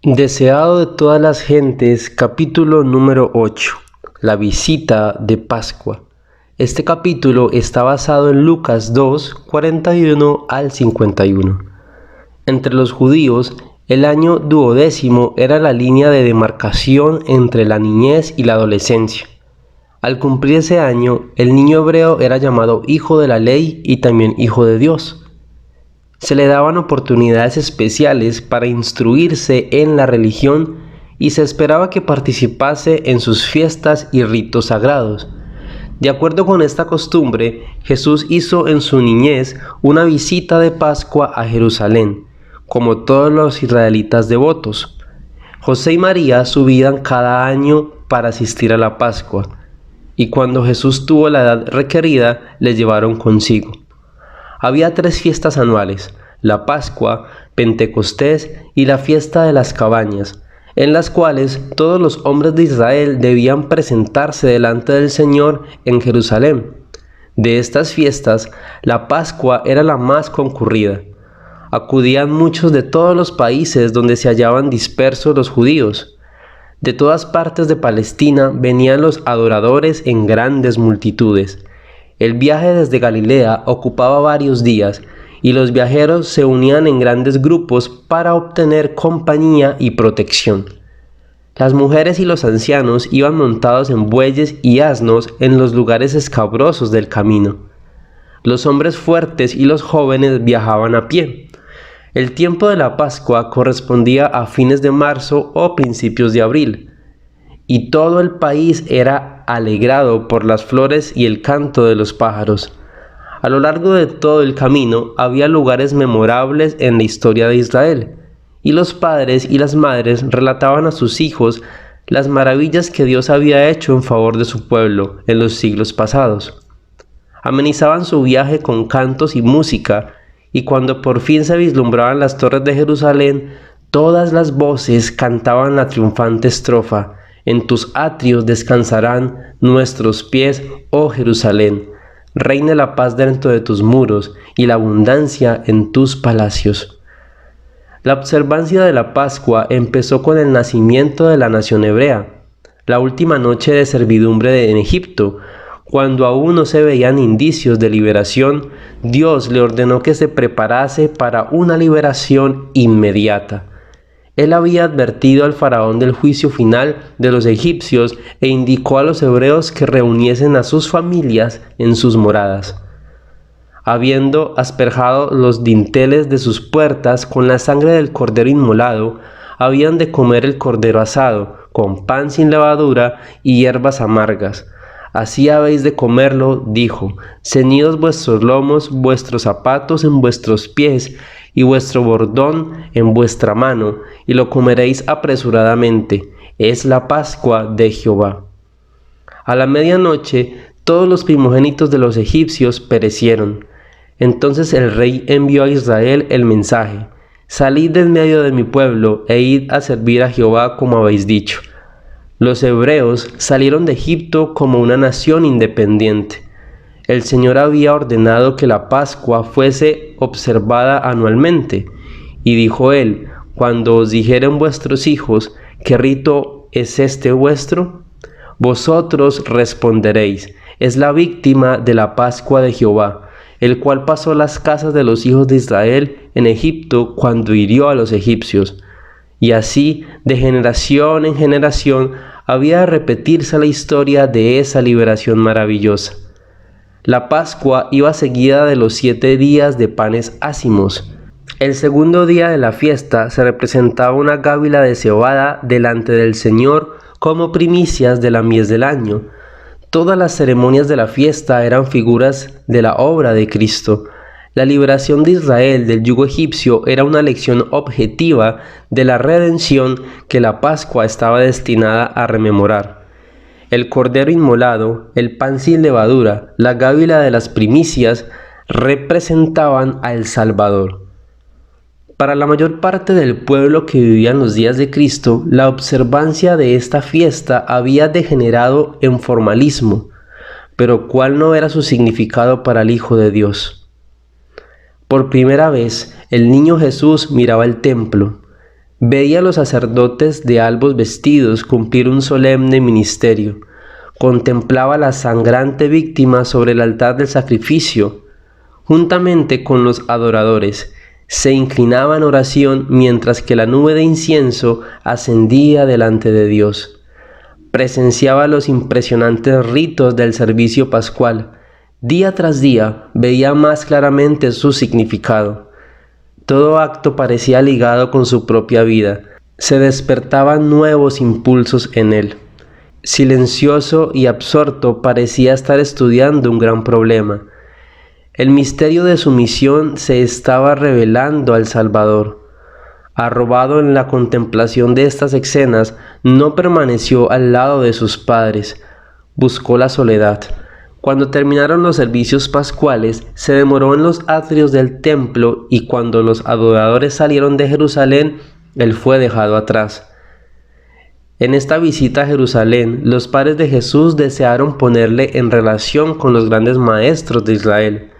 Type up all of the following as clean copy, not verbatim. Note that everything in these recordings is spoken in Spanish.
Deseado de todas las gentes, capítulo número 8. La visita de Pascua. Este capítulo está basado en Lucas 2, 41 al 51. Entre los judíos, el año duodécimo era la línea de demarcación entre la niñez y la adolescencia. Al cumplir ese año, el niño hebreo era llamado hijo de la ley y también hijo de Dios. Se le daban oportunidades especiales para instruirse en la religión y se esperaba que participase en sus fiestas y ritos sagrados. De acuerdo con esta costumbre, Jesús hizo en su niñez una visita de Pascua a Jerusalén, como todos los israelitas devotos. José y María subían cada año para asistir a la Pascua, y cuando Jesús tuvo la edad requerida, le llevaron consigo. Había 3 fiestas anuales: la Pascua, Pentecostés y la fiesta de las cabañas, en las cuales todos los hombres de Israel debían presentarse delante del Señor en Jerusalén. De estas fiestas, la Pascua era la más concurrida. Acudían muchos de todos los países donde se hallaban dispersos los judíos. De todas partes de Palestina venían los adoradores en grandes multitudes. El viaje desde Galilea ocupaba varios días y los viajeros se unían en grandes grupos para obtener compañía y protección. Las mujeres y los ancianos iban montados en bueyes y asnos en los lugares escabrosos del camino. Los hombres fuertes y los jóvenes viajaban a pie. El tiempo de la Pascua correspondía a fines de marzo o principios de abril, y todo el país era alegrado por las flores y el canto de los pájaros. A lo largo de todo el camino había lugares memorables en la historia de Israel, y los padres y las madres relataban a sus hijos las maravillas que Dios había hecho en favor de su pueblo en los siglos pasados. Amenizaban su viaje con cantos y música, y cuando por fin se vislumbraban las torres de Jerusalén, todas las voces cantaban la triunfante estrofa: en tus atrios descansarán nuestros pies, oh Jerusalén. Reine la paz dentro de tus muros y la abundancia en tus palacios. La observancia de la Pascua empezó con el nacimiento de la nación hebrea, la última noche de servidumbre en Egipto. Cuando aún no se veían indicios de liberación, Dios le ordenó que se preparase para una liberación inmediata. Él había advertido al faraón del juicio final de los egipcios e indicó a los hebreos que reuniesen a sus familias en sus moradas. Habiendo asperjado los dinteles de sus puertas con la sangre del cordero inmolado, habían de comer el cordero asado, con pan sin levadura y hierbas amargas. Así habéis de comerlo, dijo: ceñidos vuestros lomos, vuestros zapatos en vuestros pies, y vuestro bordón en vuestra mano, y lo comeréis apresuradamente. Es la Pascua de Jehová. A la medianoche, todos los primogénitos de los egipcios perecieron. Entonces el rey envió a Israel el mensaje: salid del medio de mi pueblo, e id a servir a Jehová como habéis dicho. Los hebreos salieron de Egipto como una nación independiente. El Señor había ordenado que la Pascua fuese observada anualmente, y dijo él: cuando os dijeren vuestros hijos: ¿qué rito es este vuestro? Vosotros responderéis: es la víctima de la Pascua de Jehová, el cual pasó las casas de los hijos de Israel en Egipto cuando hirió a los egipcios. Y así, de generación en generación, había de repetirse la historia de esa liberación maravillosa. La Pascua iba seguida de los 7 días de panes ácimos. El segundo día de la fiesta se representaba una gávila de cebada delante del Señor como primicias de la mies del año. Todas las ceremonias de la fiesta eran figuras de la obra de Cristo. La liberación de Israel del yugo egipcio era una lección objetiva de la redención que la Pascua estaba destinada a rememorar. El cordero inmolado, el pan sin levadura, la gávila de las primicias representaban al Salvador. Para la mayor parte del pueblo que vivía en los días de Cristo, la observancia de esta fiesta había degenerado en formalismo, pero ¿cuál no era su significado para el Hijo de Dios? Por primera vez, el niño Jesús miraba el templo. Veía a los sacerdotes de albos vestidos cumplir un solemne ministerio. Contemplaba la sangrante víctima sobre el altar del sacrificio. Juntamente con los adoradores, se inclinaba en oración mientras que la nube de incienso ascendía delante de Dios. Presenciaba los impresionantes ritos del servicio pascual. Día tras día veía más claramente su significado. Todo acto parecía ligado con su propia vida. Se despertaban nuevos impulsos en él. Silencioso y absorto parecía estar estudiando un gran problema. El misterio de su misión se estaba revelando al Salvador. Arrobado en la contemplación de estas escenas, no permaneció al lado de sus padres. Buscó la soledad. Cuando terminaron los servicios pascuales, se demoró en los atrios del templo y cuando los adoradores salieron de Jerusalén, él fue dejado atrás. En esta visita a Jerusalén, los padres de Jesús desearon ponerle en relación con los grandes maestros de Israel.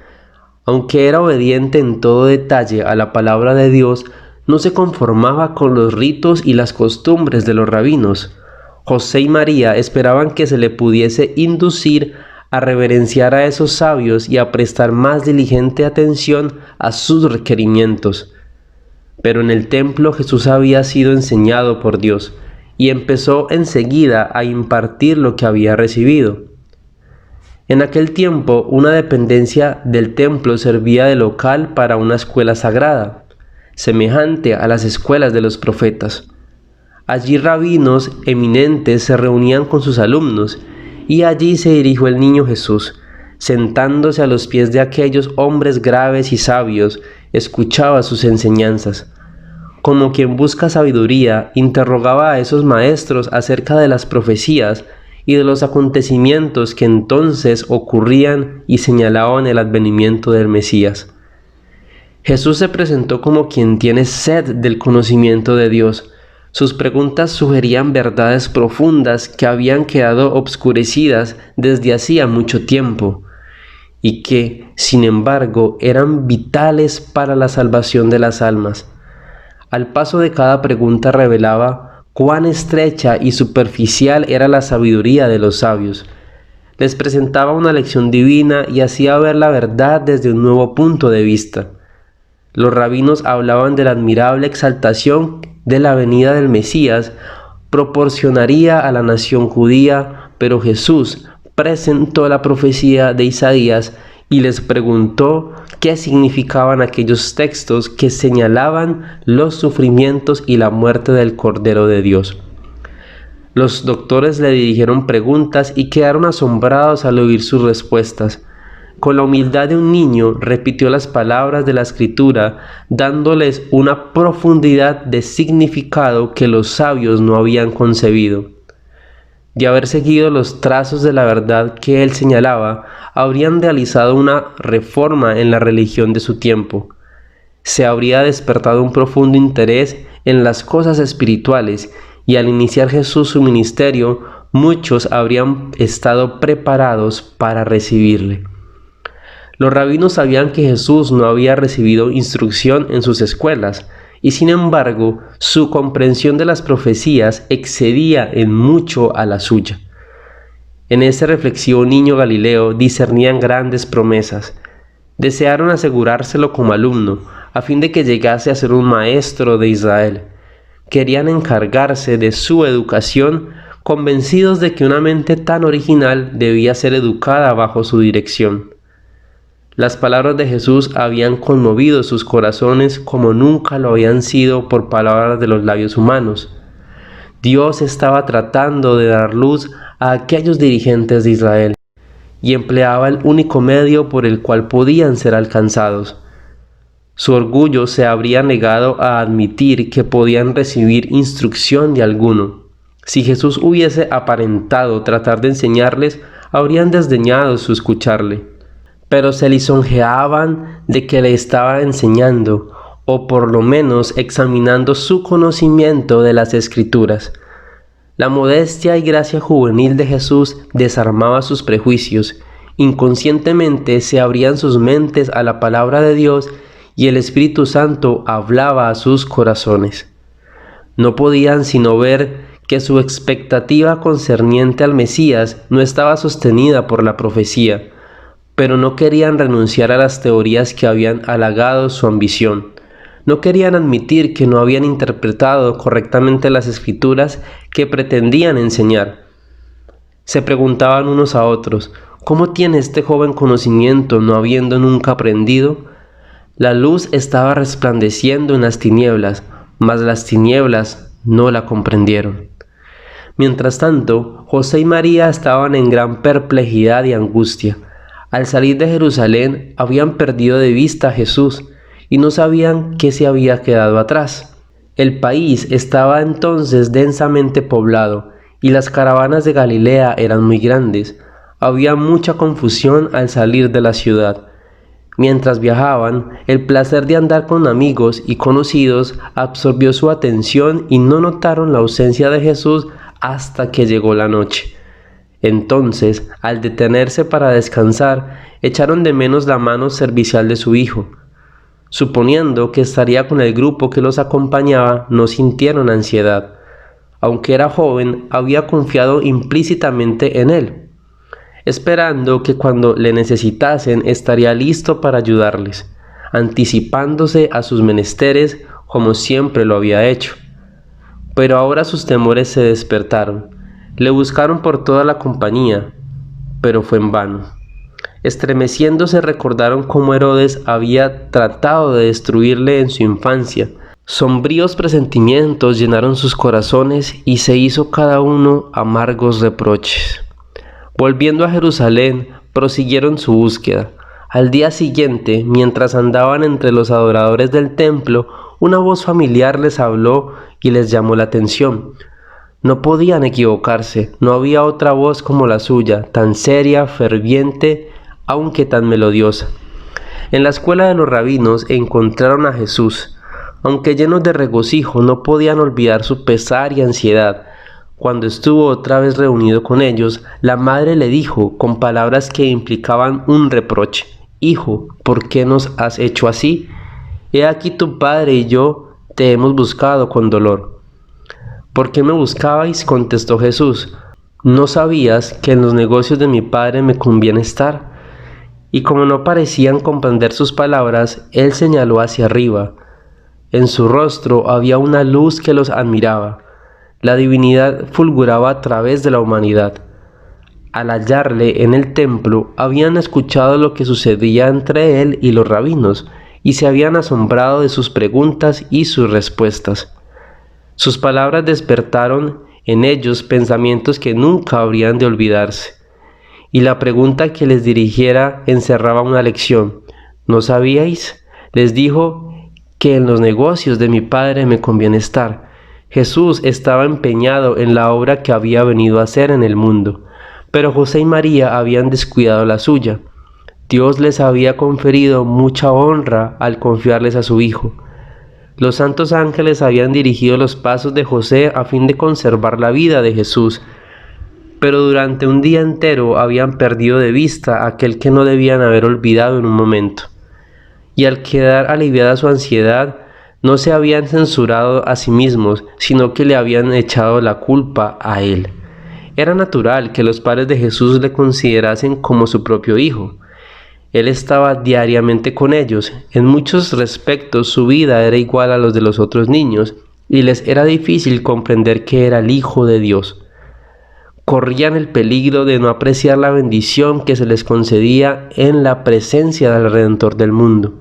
Aunque era obediente en todo detalle a la palabra de Dios, no se conformaba con los ritos y las costumbres de los rabinos. José y María esperaban que se le pudiese inducir a reverenciar a esos sabios y a prestar más diligente atención a sus requerimientos. Pero en el templo Jesús había sido enseñado por Dios y empezó enseguida a impartir lo que había recibido. En aquel tiempo, una dependencia del templo servía de local para una escuela sagrada, semejante a las escuelas de los profetas. Allí rabinos eminentes se reunían con sus alumnos, y allí se dirigió el niño Jesús. Sentándose a los pies de aquellos hombres graves y sabios, escuchaba sus enseñanzas. Como quien busca sabiduría, interrogaba a esos maestros acerca de las profecías y de los acontecimientos que entonces ocurrían y señalaban el advenimiento del Mesías. Jesús se presentó como quien tiene sed del conocimiento de Dios. Sus preguntas sugerían verdades profundas que habían quedado obscurecidas desde hacía mucho tiempo y que, sin embargo, eran vitales para la salvación de las almas. Al paso de cada pregunta revelaba cuán estrecha y superficial era la sabiduría de los sabios. Les presentaba una lección divina y hacía ver la verdad desde un nuevo punto de vista. Los rabinos hablaban de la admirable exaltación de la venida del Mesías, proporcionaría a la nación judía, pero Jesús presentó la profecía de Isaías y les preguntó qué significaban aquellos textos que señalaban los sufrimientos y la muerte del Cordero de Dios. Los doctores le dirigieron preguntas y quedaron asombrados al oír sus respuestas. Con la humildad de un niño, repitió las palabras de la Escritura, dándoles una profundidad de significado que los sabios no habían concebido. De haber seguido los trazos de la verdad que él señalaba, habrían realizado una reforma en la religión de su tiempo. Se habría despertado un profundo interés en las cosas espirituales y al iniciar Jesús su ministerio, muchos habrían estado preparados para recibirle. Los rabinos sabían que Jesús no había recibido instrucción en sus escuelas, y sin embargo, su comprensión de las profecías excedía en mucho a la suya. En ese reflexivo niño Galileo discernían grandes promesas. Desearon asegurárselo como alumno, a fin de que llegase a ser un maestro de Israel. Querían encargarse de su educación, convencidos de que una mente tan original debía ser educada bajo su dirección. Las palabras de Jesús habían conmovido sus corazones como nunca lo habían sido por palabras de los labios humanos. Dios estaba tratando de dar luz a aquellos dirigentes de Israel y empleaba el único medio por el cual podían ser alcanzados. Su orgullo se habría negado a admitir que podían recibir instrucción de alguno. Si Jesús hubiese aparentado tratar de enseñarles, habrían desdeñado su escucharle. Pero se lisonjeaban de que le estaba enseñando, o por lo menos examinando su conocimiento de las Escrituras. La modestia y gracia juvenil de Jesús desarmaba sus prejuicios. Inconscientemente se abrían sus mentes a la palabra de Dios y el Espíritu Santo hablaba a sus corazones. No podían sino ver que su expectativa concerniente al Mesías no estaba sostenida por la profecía, pero no querían renunciar a las teorías que habían halagado su ambición. No querían admitir que no habían interpretado correctamente las escrituras que pretendían enseñar. Se preguntaban unos a otros: ¿cómo tiene este joven conocimiento no habiendo nunca aprendido? La luz estaba resplandeciendo en las tinieblas, mas las tinieblas no la comprendieron. Mientras tanto, José y María estaban en gran perplejidad y angustia. Al salir de Jerusalén habían perdido de vista a Jesús y no sabían qué se había quedado atrás. El país estaba entonces densamente poblado y las caravanas de Galilea eran muy grandes. Había mucha confusión al salir de la ciudad. Mientras viajaban, el placer de andar con amigos y conocidos absorbió su atención y no notaron la ausencia de Jesús hasta que llegó la noche. Entonces, al detenerse para descansar, echaron de menos la mano servicial de su hijo. Suponiendo que estaría con el grupo que los acompañaba, no sintieron ansiedad. Aunque era joven, había confiado implícitamente en él, esperando que cuando le necesitasen estaría listo para ayudarles, anticipándose a sus menesteres como siempre lo había hecho. Pero ahora sus temores se despertaron. Le buscaron por toda la compañía, pero fue en vano. Estremeciéndose recordaron cómo Herodes había tratado de destruirle en su infancia. Sombríos presentimientos llenaron sus corazones y se hizo cada uno amargos reproches. Volviendo a Jerusalén, prosiguieron su búsqueda. Al día siguiente, mientras andaban entre los adoradores del templo, una voz familiar les habló y les llamó la atención. No podían equivocarse, no había otra voz como la suya, tan seria, ferviente, aunque tan melodiosa. En la escuela de los rabinos encontraron a Jesús. Aunque llenos de regocijo, no podían olvidar su pesar y ansiedad. Cuando estuvo otra vez reunido con ellos, la madre le dijo, con palabras que implicaban un reproche: «Hijo, ¿por qué nos has hecho así? He aquí tu padre y yo te hemos buscado con dolor». «¿Por qué me buscabais?», contestó Jesús. «¿No sabías que en los negocios de mi padre me conviene estar?». Y como no parecían comprender sus palabras, él señaló hacia arriba. En su rostro había una luz que los admiraba. La divinidad fulguraba a través de la humanidad. Al hallarle en el templo, habían escuchado lo que sucedía entre él y los rabinos, y se habían asombrado de sus preguntas y sus respuestas. Sus palabras despertaron en ellos pensamientos que nunca habrían de olvidarse, y la pregunta que les dirigiera encerraba una lección. «¿No sabíais?», les dijo, «que en los negocios de mi padre me conviene estar». Jesús estaba empeñado en la obra que había venido a hacer en el mundo, pero José y María habían descuidado la suya. Dios les había conferido mucha honra al confiarles a su Hijo. Los santos ángeles habían dirigido los pasos de José a fin de conservar la vida de Jesús, pero durante un día entero habían perdido de vista a aquel que no debían haber olvidado en un momento. Y al quedar aliviada su ansiedad, no se habían censurado a sí mismos, sino que le habían echado la culpa a él. Era natural que los padres de Jesús le considerasen como su propio hijo. Él estaba diariamente con ellos. En muchos respectos su vida era igual a los de los otros niños, y les era difícil comprender que era el Hijo de Dios. Corrían el peligro de no apreciar la bendición que se les concedía en la presencia del Redentor del mundo.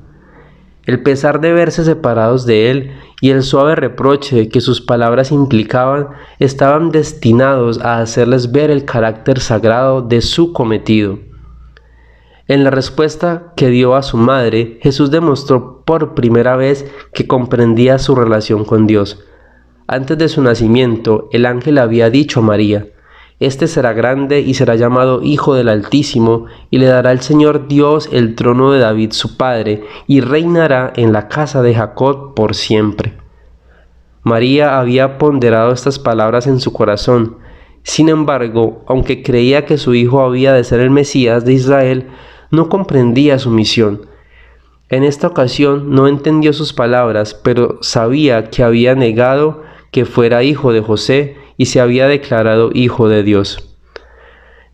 El pesar de verse separados de él y el suave reproche que sus palabras implicaban estaban destinados a hacerles ver el carácter sagrado de su cometido. En la respuesta que dio a su madre, Jesús demostró por primera vez que comprendía su relación con Dios. Antes de su nacimiento, el ángel había dicho a María: «Este será grande y será llamado Hijo del Altísimo, y le dará el Señor Dios el trono de David su padre, y reinará en la casa de Jacob por siempre». María había ponderado estas palabras en su corazón. Sin embargo, aunque creía que su hijo había de ser el Mesías de Israel, no comprendía su misión. En esta ocasión no entendió sus palabras, pero sabía que había negado que fuera hijo de José y se había declarado hijo de Dios.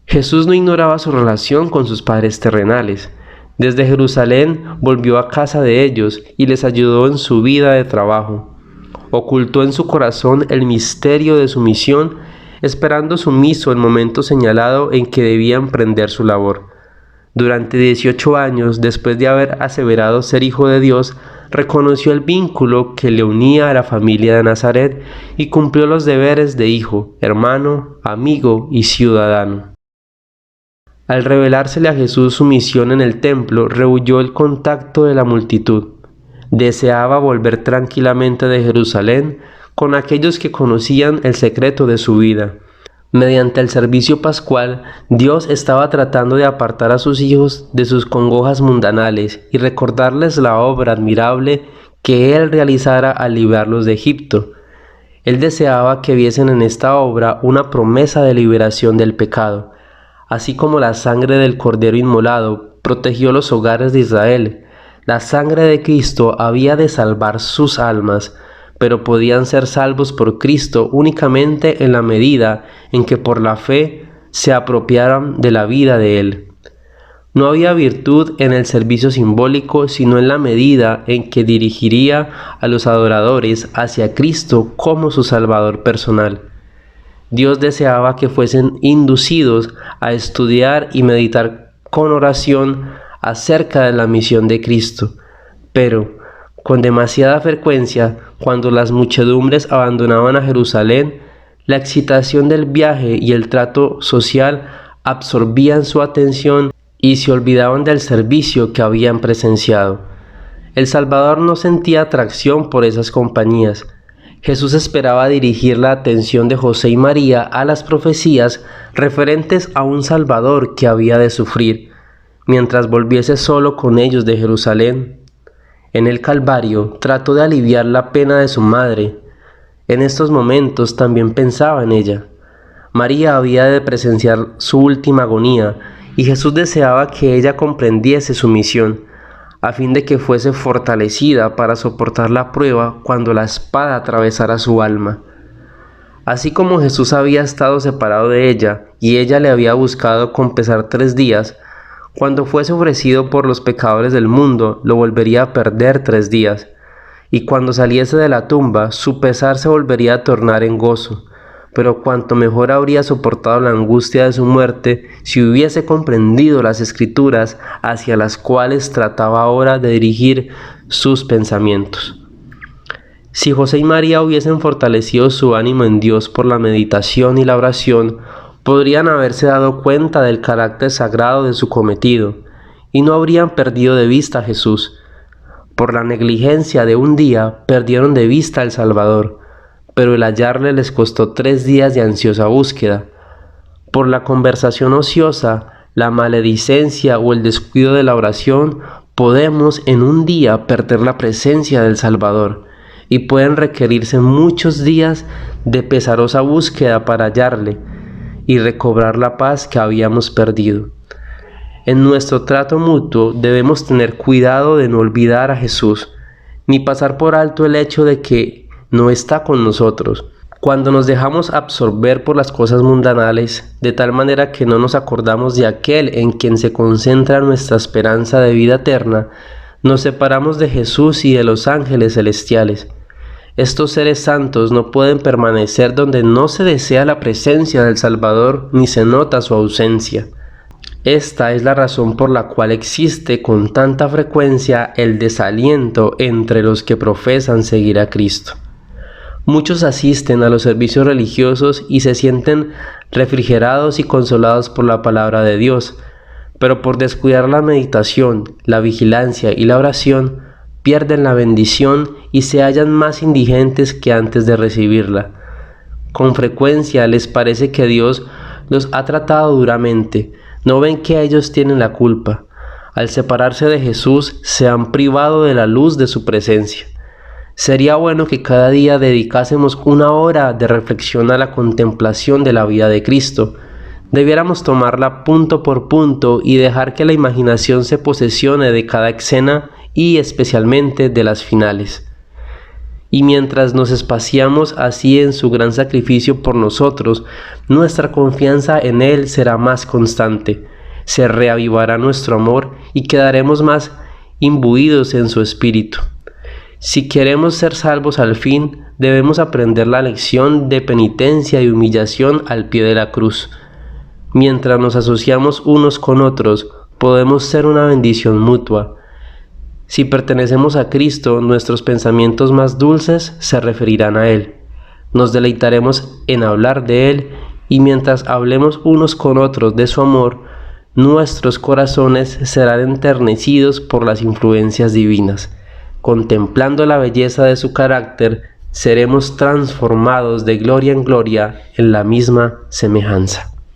Jesús no ignoraba su relación con sus padres terrenales. Desde Jerusalén volvió a casa de ellos y les ayudó en su vida de trabajo. Ocultó en su corazón el misterio de su misión, esperando sumiso el momento señalado en que debía emprender su labor. Durante 18 años, después de haber aseverado ser hijo de Dios, reconoció el vínculo que le unía a la familia de Nazaret y cumplió los deberes de hijo, hermano, amigo y ciudadano. Al revelársele a Jesús su misión en el templo, rehuyó el contacto de la multitud. Deseaba volver tranquilamente de Jerusalén con aquellos que conocían el secreto de su vida. Mediante el servicio pascual, Dios estaba tratando de apartar a sus hijos de sus congojas mundanales y recordarles la obra admirable que Él realizara al librarlos de Egipto. Él deseaba que viesen en esta obra una promesa de liberación del pecado. Así como la sangre del Cordero inmolado protegió los hogares de Israel, la sangre de Cristo había de salvar sus almas, pero podían ser salvos por Cristo únicamente en la medida en que por la fe se apropiaran de la vida de Él. No había virtud en el servicio simbólico, sino en la medida en que dirigiría a los adoradores hacia Cristo como su Salvador personal. Dios deseaba que fuesen inducidos a estudiar y meditar con oración acerca de la misión de Cristo, pero con demasiada frecuencia, cuando las muchedumbres abandonaban a Jerusalén, la excitación del viaje y el trato social absorbían su atención y se olvidaban del servicio que habían presenciado. El Salvador no sentía atracción por esas compañías. Jesús esperaba dirigir la atención de José y María a las profecías referentes a un Salvador que había de sufrir, mientras volviese solo con ellos de Jerusalén. En el Calvario trató de aliviar la pena de su madre. En estos momentos también pensaba en ella. María había de presenciar su última agonía y Jesús deseaba que ella comprendiese su misión, a fin de que fuese fortalecida para soportar la prueba cuando la espada atravesara su alma. Así como Jesús había estado separado de ella y ella le había buscado con pesar 3 días, cuando fuese ofrecido por los pecadores del mundo, lo volvería a perder 3 días, y cuando saliese de la tumba, su pesar se volvería a tornar en gozo. Pero cuanto mejor habría soportado la angustia de su muerte si hubiese comprendido las Escrituras hacia las cuales trataba ahora de dirigir sus pensamientos. Si José y María hubiesen fortalecido su ánimo en Dios por la meditación y la oración, podrían haberse dado cuenta del carácter sagrado de su cometido, y no habrían perdido de vista a Jesús. Por la negligencia de un día, perdieron de vista al Salvador, pero el hallarle les costó 3 días de ansiosa búsqueda. Por la conversación ociosa, la maledicencia o el descuido de la oración, podemos en un día perder la presencia del Salvador, y pueden requerirse muchos días de pesarosa búsqueda para hallarle y recobrar la paz que habíamos perdido. En nuestro trato mutuo debemos tener cuidado de no olvidar a Jesús, ni pasar por alto el hecho de que no está con nosotros. Cuando nos dejamos absorber por las cosas mundanales, de tal manera que no nos acordamos de aquel en quien se concentra nuestra esperanza de vida eterna, nos separamos de Jesús y de los ángeles celestiales. Estos seres santos no pueden permanecer donde no se desea la presencia del Salvador ni se nota su ausencia. Esta es la razón por la cual existe con tanta frecuencia el desaliento entre los que profesan seguir a Cristo. Muchos asisten a los servicios religiosos y se sienten refrigerados y consolados por la palabra de Dios, pero por descuidar la meditación, la vigilancia y la oración, pierden la bendición y se hallan más indigentes que antes de recibirla. Con frecuencia les parece que Dios los ha tratado duramente. No ven que ellos tienen la culpa. Al separarse de Jesús, se han privado de la luz de su presencia. Sería bueno que cada día dedicásemos 1 hora de reflexión a la contemplación de la vida de Cristo. Debiéramos tomarla punto por punto y dejar que la imaginación se posesione de cada escena y especialmente de las finales. Y mientras nos espaciamos así en su gran sacrificio por nosotros, nuestra confianza en Él será más constante, se reavivará nuestro amor y quedaremos más imbuidos en su espíritu. Si queremos ser salvos al fin, debemos aprender la lección de penitencia y humillación al pie de la cruz. Mientras nos asociamos unos con otros, podemos ser una bendición mutua. Si pertenecemos a Cristo, nuestros pensamientos más dulces se referirán a Él. Nos deleitaremos en hablar de Él y mientras hablemos unos con otros de su amor, nuestros corazones serán enternecidos por las influencias divinas. Contemplando la belleza de su carácter, seremos transformados de gloria en gloria en la misma semejanza.